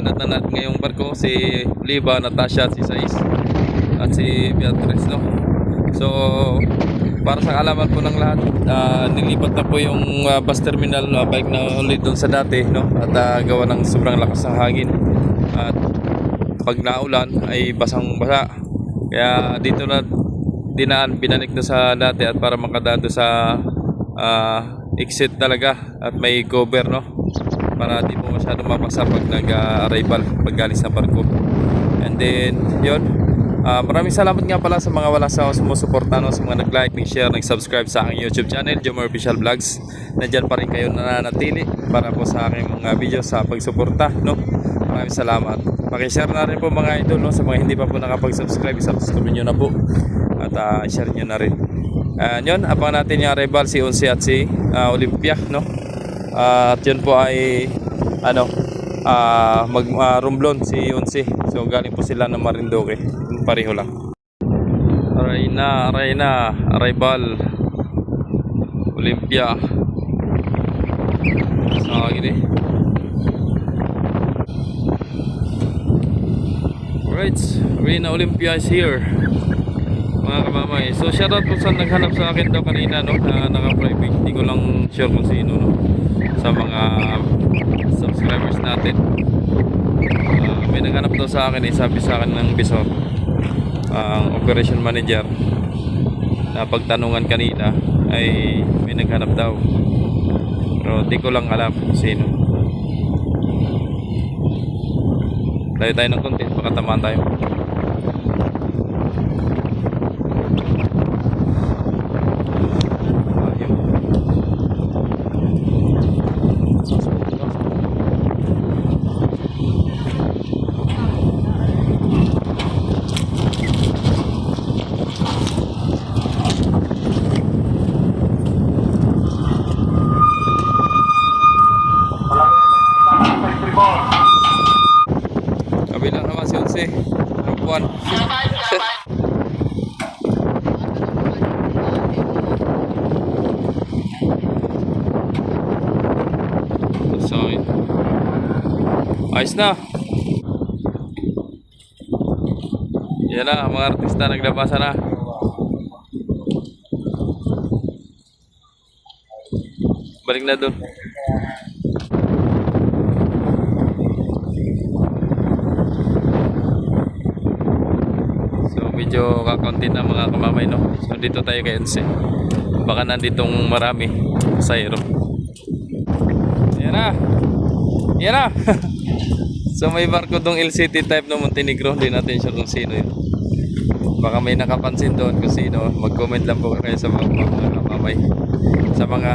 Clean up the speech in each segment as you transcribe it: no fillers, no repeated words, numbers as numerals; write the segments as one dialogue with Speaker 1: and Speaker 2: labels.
Speaker 1: banat na natin ngayong barko, si Liba, Natasha, si Sais at si Beatrice, no? So para sa kaalaman po ng lahat, nilipat na po yung bus terminal, bike na ulit doon sa dati, no? At gawa ng sobrang lakas ng hangin at pag naulan ay basang basa, kaya dito na dinaan, binalik na sa dati at para makadaan doon sa exit talaga at may cover, no? Para di po masyadong mabasa pag nag-arrival, pag galis na barko. And then yun, maraming salamat nga pala sa mga walang sawang sumusuporta, no? Sa mga nag-like, nag-share, nag-subscribe sa aking YouTube channel, Jomar Official Vlogs. Nandyan pa rin kayo nananatili para po sa aking mga video sa pagsuporta, no? Maraming salamat. Pakishare na rin po mga idol, no? Sa mga hindi pa po nakapag-subscribe, subscribe nyo na po at share nyo na rin. Yun, abangan natin yung arrival si Unsi at si Olympia, no? At yun po ay mag-Romblon si Unsi. So galing po sila ng Marinduque, pareho lang. Aray na, arrival Olympia. So gini. Alright, Arena Olympia is here, mga kamamay. So shoutout po sa naghanap sa akin daw kanina, no, na naka-private. Hindi ko lang sure kung sino, no, sa mga subscribers natin. May naghanap daw sa akin, sabi sa akin ng Bisor, ang operation manager, na pagtanungan kanina ay may naghanap daw, pero di ko lang alam kung sino. Tayo ng konti, baka tamaan tayo. Kabilang naman si Unsi, Rampuan. So, ayos na. Yan na, mga artista naglabasan na. Balik na doon. Medyo kakaunti na mga kamamay, no? So dito tayo kay Unsi. Baka nanditong marami sa aero. Yan na. Yan na. So may barko dong LCT type no Montenegro. Hindi natin sure kung sino yun. Baka may nakapansin doon kung sino. Mag-comment lang po kayo sa mga kamamay. Sa mga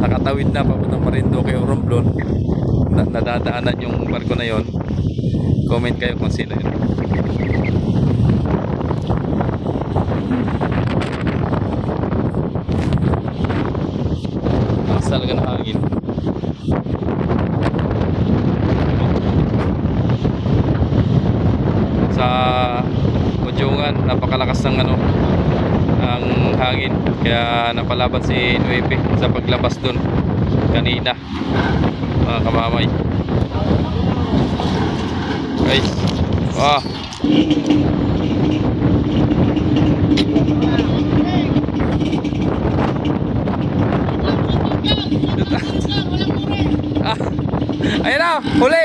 Speaker 1: nakatawid na papuntang Marinduque o Romblon, nadadaanan yung barko na yon. Comment kayo kung sino yun. Talaga ng hangin. Sa Ujungan napakalakas ng ang hangin, kaya napalaban si Nueve sa paglabas dun kanina, mga kamamay. Guys, ayun na, huli.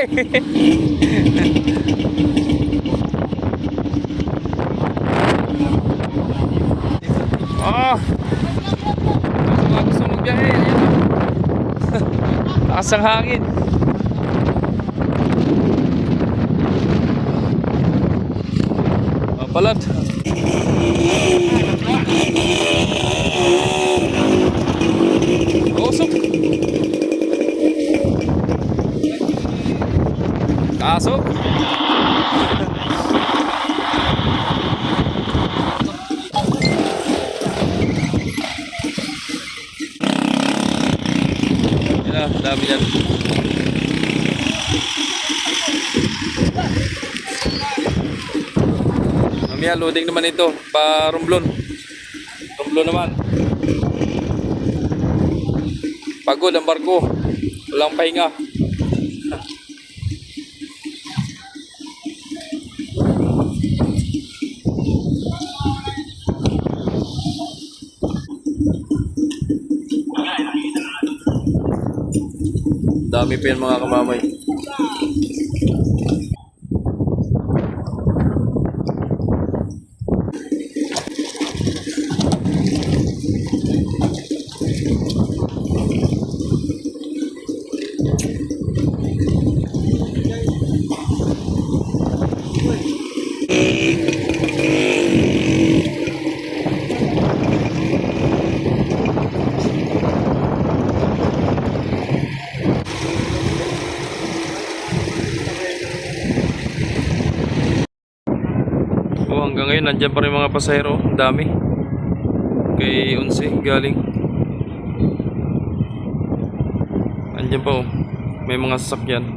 Speaker 1: Gusto magbiyahe, ayun na. Taas ang hangin. Palat. Usok. Pasok. Yan, dami yan. Mamaya loading naman ito pa Romblon. Romblon naman. Pagod ang barko. Walang pahinga. Dami pa yan mga kamamay. Oh, hanggang ngayon nandiyan pa rin mga pasahero. Ang dami. Kay Unsi galing. Andiyan pa oh. May mga sasakyan.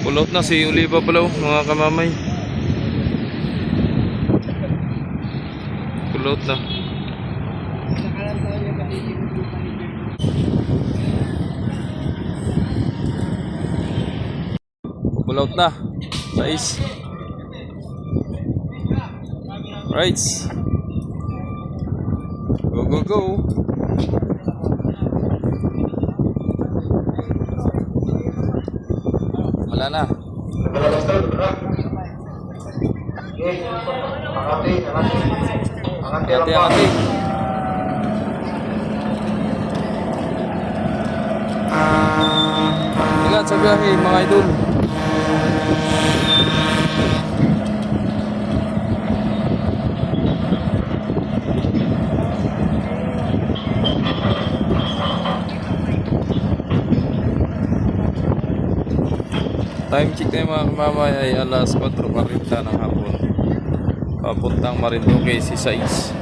Speaker 1: Pull out na si Oliva pala oh, mga kamamay. Pull out na. Pull out na. Nice. Right. Go, go, go. Wala na. Angati. Ingat sa biyahe mga idol. Time check tayo mga kamamay ay alas 4:40 ng hapon. Papuntang Marinduque si Sais.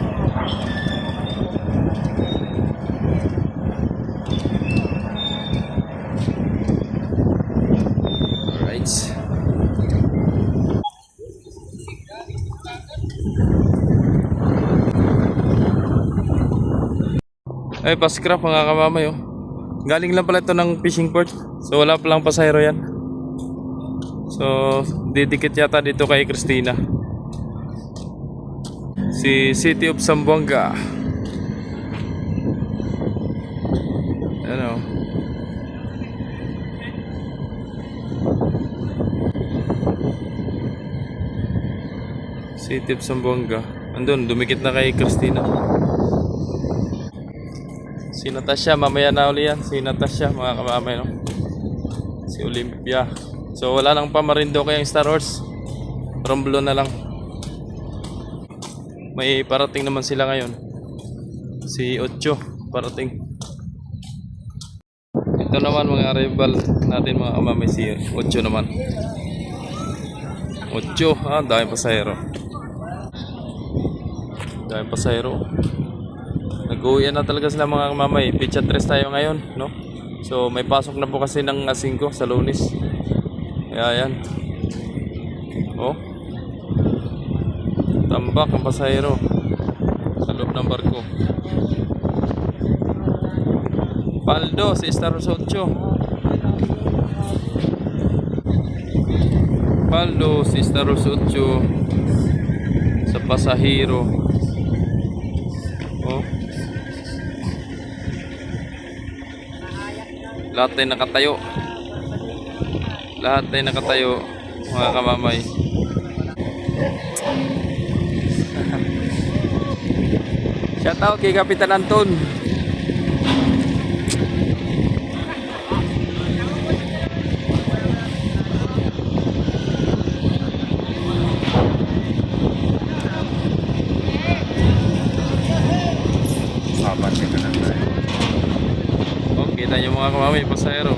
Speaker 1: Alright. Ay, pascrap mga kamamay oh. Galing lang pala ito ng fishing port. So wala palang pasahero yan. So, didikit yata dito kay Christina. Si City of Zamboanga. Ano? City of Zamboanga. Andun, dumikit na kay Christina. Si Natasha, mamaya na uli yan. Si Natasha, mga kamamay, no? Si Olympia. So wala nang pa Marinduque yung Star Horse. Romblo na lang. May parating naman sila ngayon. Si Ocho parating. Ito naman mga rival natin mga kamamay, si Ocho naman. Ocho, dahil pasahero. Dahil pasahero. Nag-uwian na talaga sila mga kamamay. Pitcha 3 tayo ngayon, no? So may pasok na po kasi ng 5 sa Lunes. Kaya yan. Oh. Tambak ang pasahero sa loob ng barko. Paldo si Star Horse 8. Paldo si Star Horse 8 sa pasahero. Oh. Lahat ay nakatayo. Lahat ay nakatayo mga kamamay. Shout out kay Kapitan Anton. Oh, kita nyo mga kamamay, pasahero.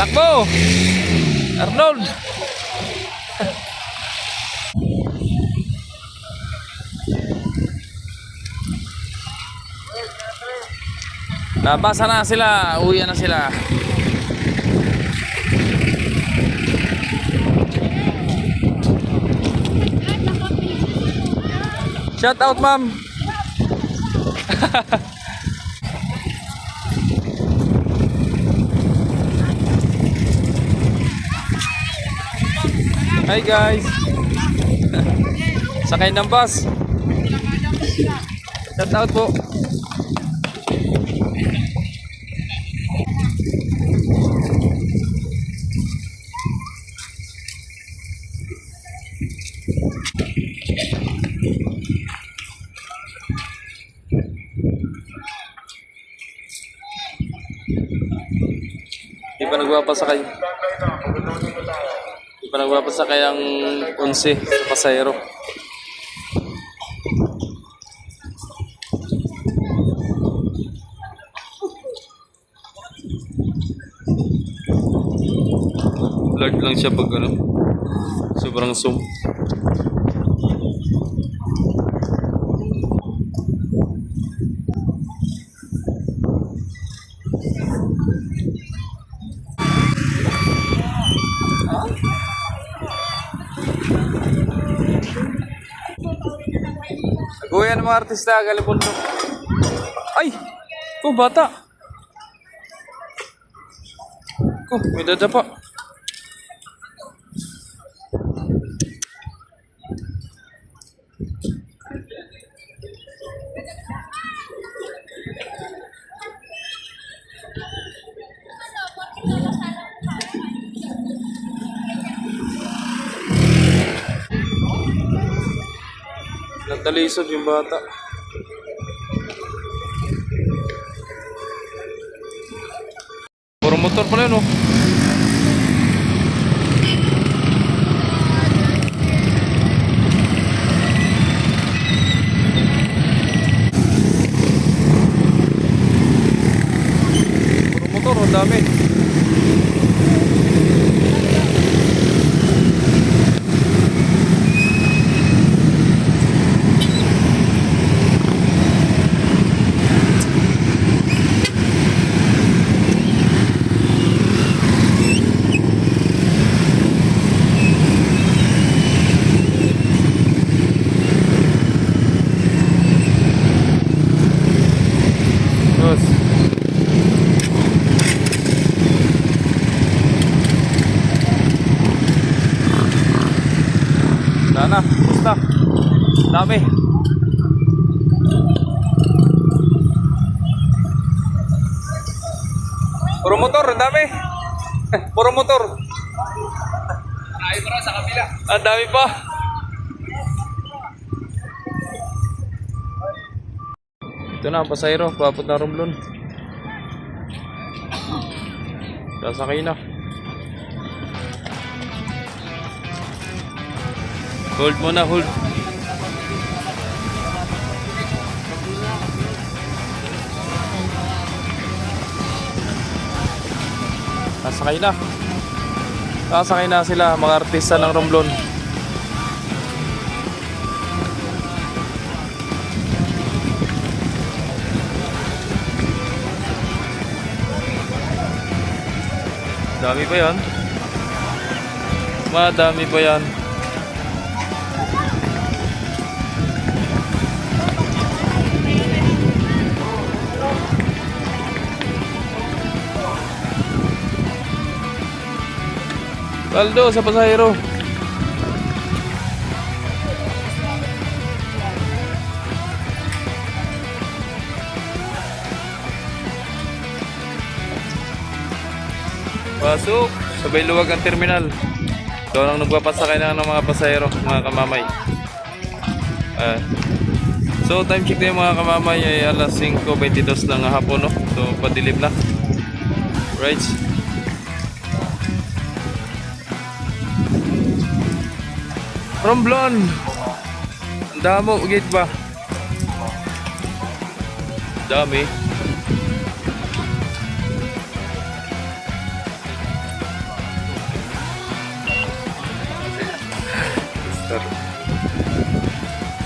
Speaker 1: Takbo! Arnold! Nabasa na sila, uwi na sila. Shout out, ma'am. Hi guys! Sakay ng bus. Shout out po. Di pa nagpapasakay. Di pa nagpapasakay ang 11 sa pasahero. Alert lang siya pag ano, sobrang zoom. Kuya ng mga artista, Galipundok. Ay! Oh, bata! Oh, may dada pa. Natalisod yung bata. Puro motor pala yun, oh. Puro motor, oh, dami. Yes. Sana, basta. Dami. Puro motor, ang dami. Puro motor. Ay, bro, sa kabila. Ang dami pa. Ito na, pasahero, papunta na Romblon. Sasakay na. Hold muna, hold. Sasakay na. Sasakay na sila, mga artista ng Romblon. Dami pa yan. Madami pa yan. Paldo sa pasahero. Pasok, sabay luwag ang terminal. So nang nagpapasakay na ng mga pasahero, mga kamamay. So time check na yung mga kamamay ay alas 5:22 ng hapon, no? So padilim na. Right. Romblon. Ang damo, gate ba? Dami.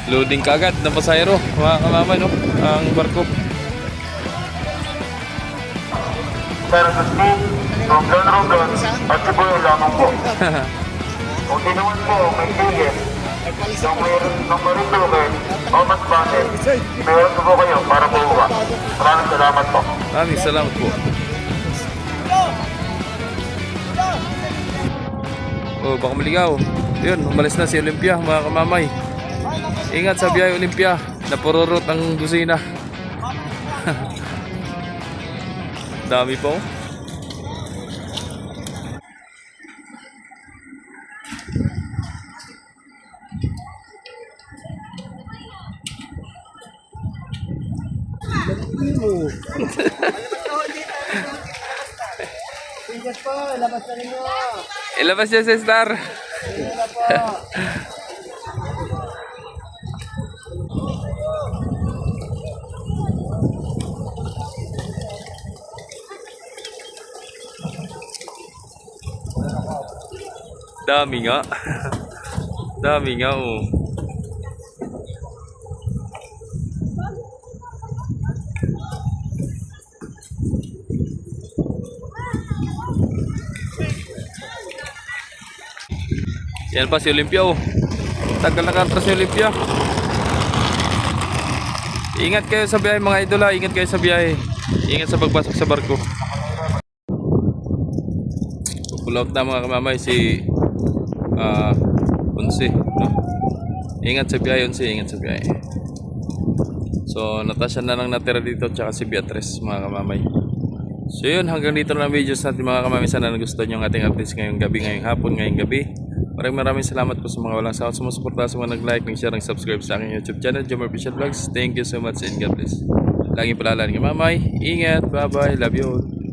Speaker 1: Loading kagad ng pasahero, mga kamamay, no? Ang barko.
Speaker 2: Sir Agustin, Romblon, at Sibuyo lamang po. Kung tinuwan po, may ticket, nung meron token, o mas banner, meron po kayo para buwa. Maraming salamat po.
Speaker 1: Maraming salamat po. Oh, baka maligaw. Yun, umalis na si Olympia mga kamamay. Ingat sa biyahe Olympia. Napururot ang dusina. Dami po.
Speaker 3: Ingat po, labas na rin mo.
Speaker 1: Ilabas niya si Star.
Speaker 3: Ingat po.
Speaker 1: Dami nga. Dami nga oh. Yan pa si Olympia oh. Tagal na kantra si Olympia. Ingat kayo sa biyahe mga idol ha. Ingat kayo sa biyahe. Ingat sa pagpasok sa barko. Pull out na mga kamamay si Unsi no? Ingat sa biyahe Unsi. Ingat sa biyahe. So Natasha na lang natira dito. Tsaka si Beatrice mga kamamay. So yun, hanggang dito na ang videos natin mga kamamay. Sana nagustuhan nyo ang ating updates ngayong gabi, ngayong hapon, ngayong gabi. Maraming salamat po sa mga walang sawat sumusuporta, sa mga nag-like, nag-share, nag-subscribe sa aking YouTube channel, Jomar Official Vlogs. Thank you so much and God bless. Lagi palalaan kay mamay. Ingat. Bye bye. Love you all.